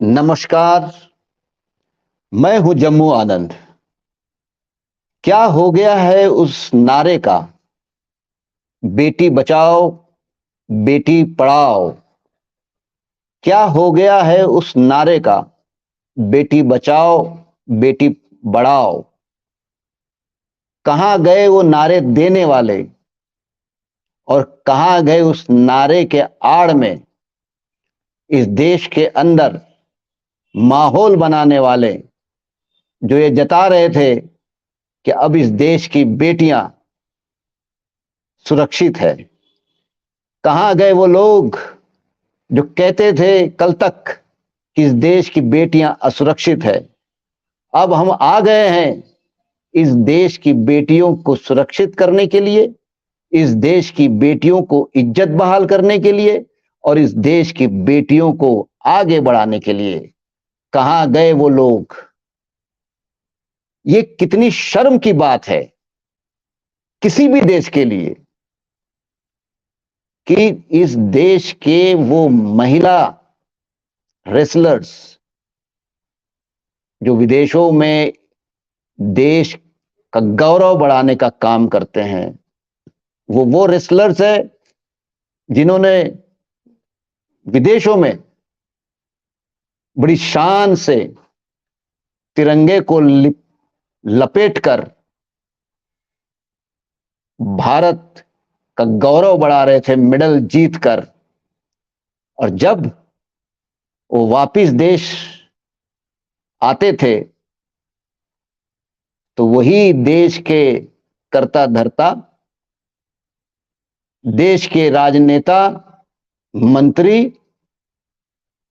नमस्कार। मैं हूं जम्मू आनंद। क्या हो गया है उस नारे का, बेटी बचाओ बेटी पढ़ाओ? क्या हो गया है उस नारे का, बेटी बचाओ बेटी बढ़ाओ? कहां गए वो नारे देने वाले, और कहां गए उस नारे के आड़ में इस देश के अंदर माहौल बनाने वाले, जो ये जता रहे थे कि अब इस देश की बेटियां सुरक्षित है? कहां गए वो लोग जो कहते थे कल तक कि इस देश की बेटियां असुरक्षित है? अब हम आ गए हैं इस देश की बेटियों को सुरक्षित करने के लिए, इस देश की बेटियों को इज्जत बहाल करने के लिए, और इस देश की बेटियों को आगे बढ़ाने के लिए। कहां गए वो लोग? ये कितनी शर्म की बात है किसी भी देश के लिए कि इस देश के वो महिला रेसलर्स जो विदेशों में देश का गौरव बढ़ाने का काम करते हैं, वो रेसलर्स है जिन्होंने विदेशों में बड़ी शान से तिरंगे को लपेटकर भारत का गौरव बढ़ा रहे थे, मेडल जीतकर। और जब वो वापिस देश आते थे तो वही देश के कर्ता धर्ता, देश के राजनेता, मंत्री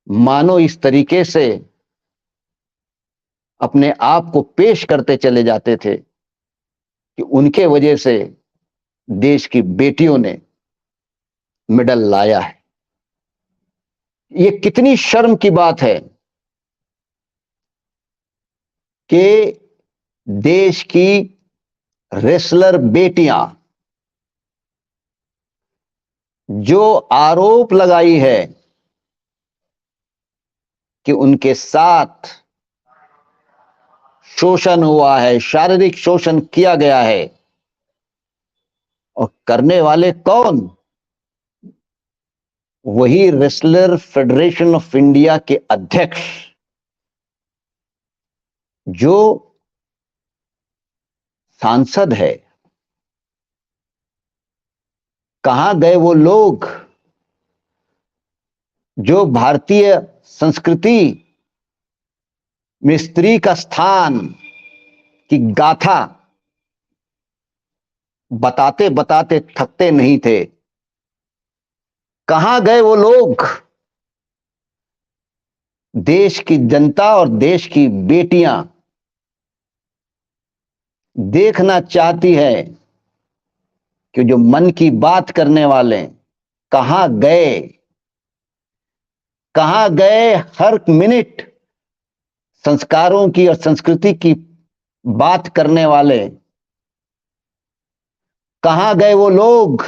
मानो इस तरीके से अपने आप को पेश करते चले जाते थे कि उनके वजह से देश की बेटियों ने मेडल लाया है। ये कितनी शर्म की बात है कि देश की रेसलर बेटियां जो आरोप लगाई है कि उनके साथ शोषण हुआ है, शारीरिक शोषण किया गया है, और करने वाले कौन? वही रेसलर फेडरेशन ऑफ इंडिया के अध्यक्ष, जो सांसद है। कहां गए वो लोग जो भारतीय संस्कृति में स्त्री का स्थान की गाथा बताते बताते थकते नहीं थे? कहां गए वो लोग? देश की जनता और देश की बेटियां देखना चाहती है कि जो मन की बात करने वाले कहां गए? कहां गए हर मिनट संस्कारों की और संस्कृति की बात करने वाले? कहां गए वो लोग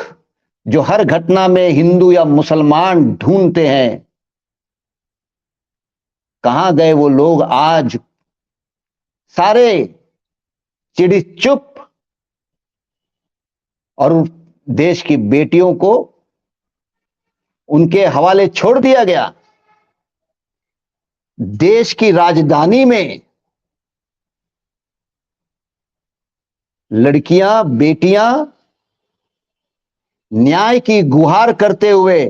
जो हर घटना में हिंदू या मुसलमान ढूंढते हैं? कहां गए वो लोग आज सारे चिड़ी चुप, और देश की बेटियों को उनके हवाले छोड़ दिया गया? देश की राजधानी में लड़कियां, बेटियां न्याय की गुहार करते हुए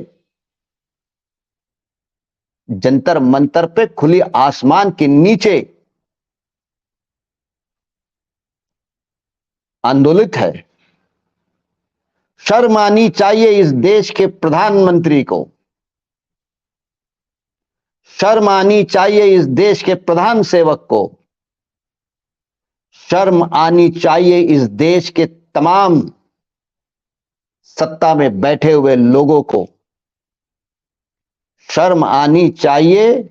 जंतर मंतर पे खुली आसमान के नीचे आंदोलित है। शर्म आनी चाहिए इस देश के प्रधानमंत्री को, शर्म आनी चाहिए इस देश के प्रधान सेवक को, शर्म आनी चाहिए इस देश के तमाम सत्ता में बैठे हुए लोगों को, शर्म आनी चाहिए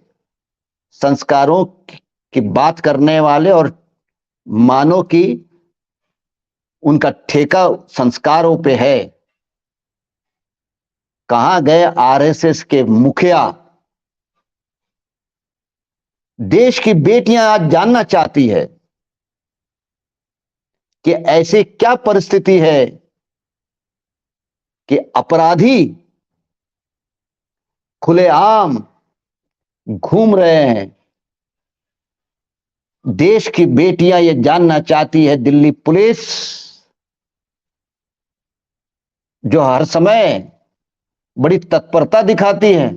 संस्कारों की बात करने वाले, और मानो कि उनका ठेका संस्कारों पे है। कहां गए आरएसएस के मुखिया देश की बेटियां आज जानना चाहती है कि ऐसी क्या परिस्थिति है कि अपराधी खुलेआम घूम रहे हैं। देश की बेटियां ये जानना चाहती है, दिल्ली पुलिस जो हर समय बड़ी तत्परता दिखाती है,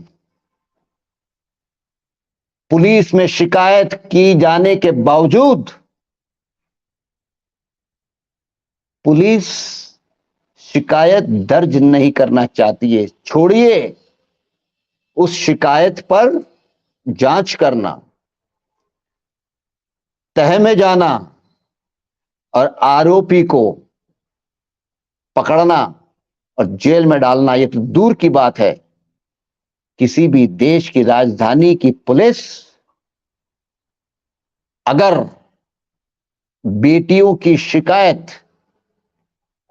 पुलिस में शिकायत की जाने के बावजूद पुलिस शिकायत दर्ज नहीं करना चाहती है। छोड़िए उस शिकायत पर जांच करना, तह में जाना और आरोपी को पकड़ना और जेल में डालना, ये तो दूर की बात है। किसी भी देश की राजधानी की पुलिस अगर बेटियों की शिकायत,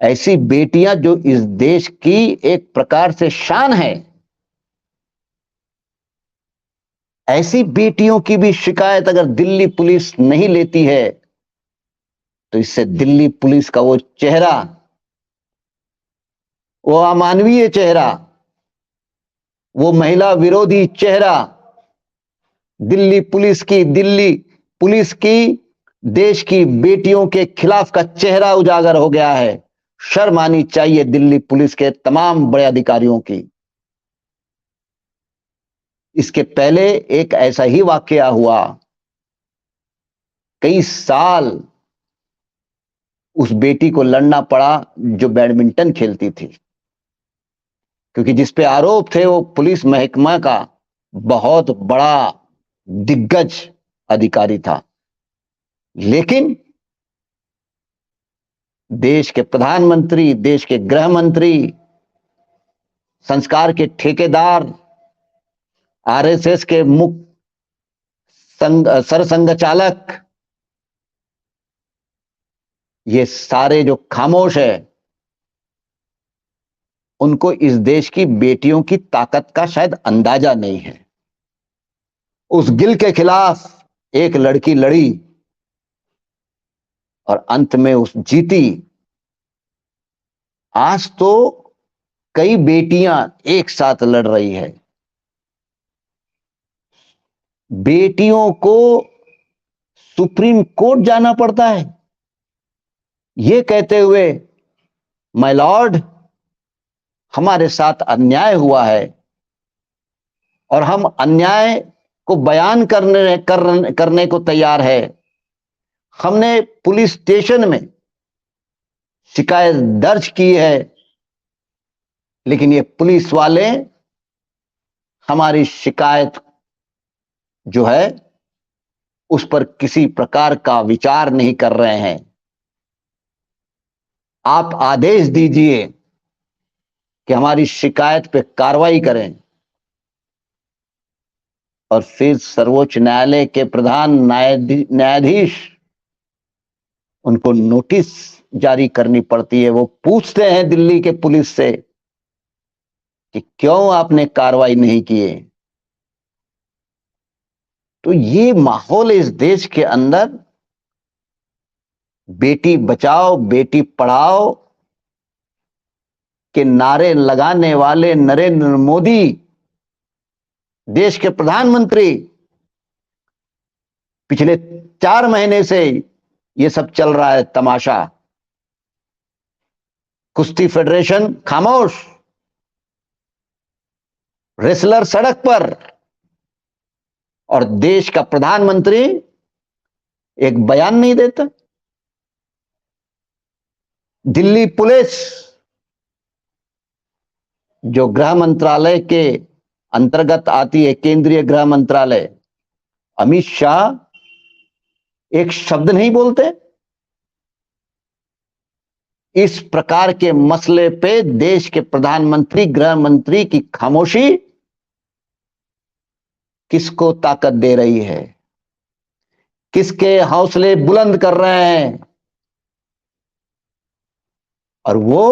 ऐसी बेटियां जो इस देश की एक प्रकार से शान है, ऐसी बेटियों की भी शिकायत अगर दिल्ली पुलिस नहीं लेती है, तो इससे दिल्ली पुलिस का वो चेहरा, वो अमानवीय चेहरा, वो महिला विरोधी चेहरा, दिल्ली पुलिस की देश की बेटियों के खिलाफ का चेहरा उजागर हो गया है। शर्म आनी चाहिए दिल्ली पुलिस के तमाम बड़े अधिकारियों की। इसके पहले एक ऐसा ही वाकया हुआ। कई साल उस बेटी को लड़ना पड़ा जो बैडमिंटन खेलती थी, क्योंकि जिस पे आरोप थे वो पुलिस महकमा का बहुत बड़ा दिग्गज अधिकारी था। लेकिन देश के प्रधानमंत्री, देश के गृह मंत्री, संस्कार के ठेकेदार, आरएसएस के मुख्य सरसंघ चालक, ये सारे जो खामोश है, उनको इस देश की बेटियों की ताकत का शायद अंदाजा नहीं है। उस गिल के खिलाफ एक लड़की लड़ी और अंत में उस जीती। आज तो कई बेटियां एक साथ लड़ रही है। बेटियों को सुप्रीम कोर्ट जाना पड़ता है ये कहते हुए, माय लॉर्ड, हमारे साथ अन्याय हुआ है और हम अन्याय को बयान करने को तैयार है। हमने पुलिस स्टेशन में शिकायत दर्ज की है, लेकिन ये पुलिस वाले हमारी शिकायत जो है उस पर किसी प्रकार का विचार नहीं कर रहे हैं। आप आदेश दीजिए कि हमारी शिकायत पे कार्रवाई करें। और फिर सर्वोच्च न्यायालय के प्रधान न्यायाधीश, उनको नोटिस जारी करनी पड़ती है। वो पूछते हैं दिल्ली के पुलिस से कि क्यों आपने कार्रवाई नहीं किए। तो ये माहौल इस देश के अंदर बेटी बचाओ बेटी पढ़ाओ के नारे लगाने वाले नरेंद्र मोदी, देश के प्रधानमंत्री, पिछले 4 महीने से ये सब चल रहा है तमाशा। कुश्ती फेडरेशन खामोश, रेसलर सड़क पर, और देश का प्रधानमंत्री एक बयान नहीं देता। दिल्ली पुलिस जो गृह मंत्रालय के अंतर्गत आती है, केंद्रीय गृह मंत्रालय, अमित शाह एक शब्द नहीं बोलते। इस प्रकार के मसले पे देश के प्रधानमंत्री, गृह मंत्री की खामोशी किसको ताकत दे रही है, किसके हौसले बुलंद कर रहे हैं। और वो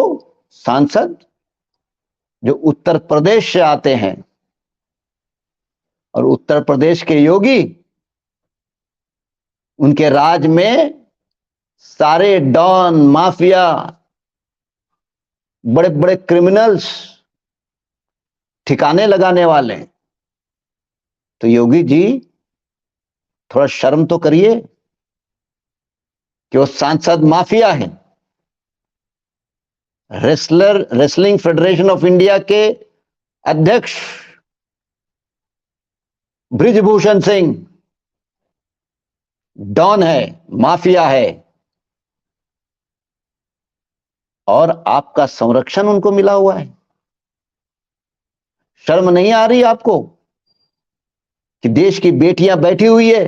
सांसद जो उत्तर प्रदेश से आते हैं, और उत्तर प्रदेश के योगी उनके राज में सारे डॉन, माफिया, बड़े बड़े क्रिमिनल्स ठिकाने लगाने वाले हैं। तो योगी जी थोड़ा शर्म तो करिए कि वो सांसद माफिया है। रेसलिंग फेडरेशन ऑफ इंडिया के अध्यक्ष बृजभूषण सिंह डॉन है, माफिया है, और आपका संरक्षण उनको मिला हुआ है। शर्म नहीं आ रही आपको कि देश की बेटियां बैठी हुई है,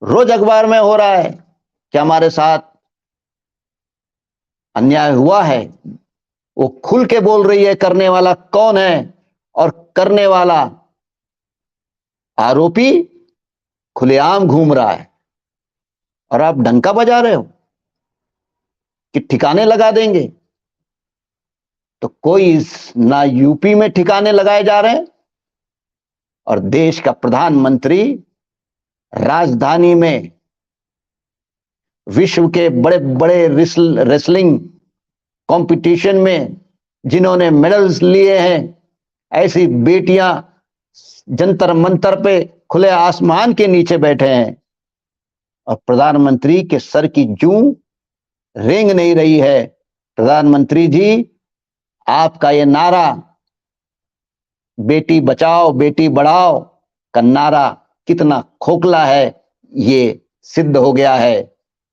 रोज अखबार में हो रहा है कि हमारे साथ अन्याय हुआ है। वो खुल के बोल रही है करने वाला कौन है, और करने वाला आरोपी खुलेआम घूम रहा है, और आप डंका बजा रहे हो कि ठिकाने लगा देंगे। तो कोई ना यूपी में ठिकाने लगाए जा रहे हैं, और देश का प्रधानमंत्री राजधानी में विश्व के बड़े बड़े रेसलिंग कंपटीशन में जिन्होंने मेडल्स लिए हैं, ऐसी बेटियां जंतर मंतर पे खुले आसमान के नीचे बैठे हैं, और प्रधानमंत्री के सर की जूं रेंग नहीं रही है। प्रधानमंत्री जी, आपका ये नारा बेटी बचाओ बेटी बढ़ाओ का नारा कितना खोखला है, ये सिद्ध हो गया है।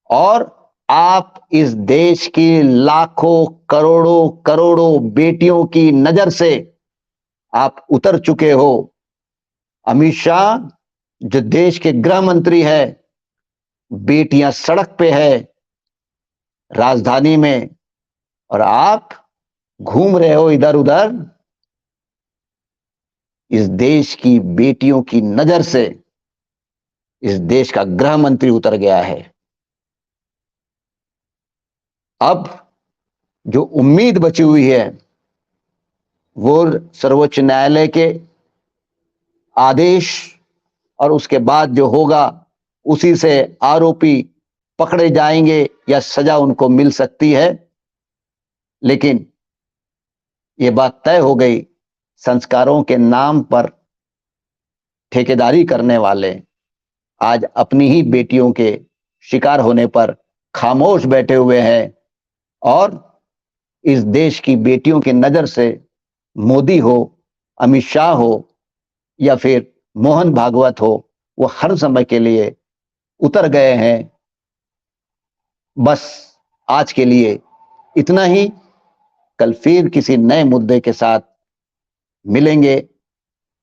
और आप इस देश की लाखों करोड़ों करोड़ों बेटियों की नजर से आप उतर चुके हो। अमित शाह जो देश के गृह मंत्री है, बेटियां सड़क पे है राजधानी में, और आप घूम रहे हो इधर उधर। इस देश की बेटियों की नजर से इस देश का गृह मंत्री उतर गया है। अब जो उम्मीद बची हुई है वो सर्वोच्च न्यायालय के आदेश और उसके बाद जो होगा उसी से आरोपी पकड़े जाएंगे या सजा उनको मिल सकती है। लेकिन यह बात तय हो गई, संस्कारों के नाम पर ठेकेदारी करने वाले आज अपनी ही बेटियों के शिकार होने पर खामोश बैठे हुए हैं, और इस देश की बेटियों की नजर से मोदी हो, अमित शाह हो या फिर मोहन भागवत हो, वो हर समय के लिए उतर गए हैं। बस आज के लिए इतना ही। कल फिर किसी नए मुद्दे के साथ मिलेंगे।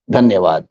धन्यवाद।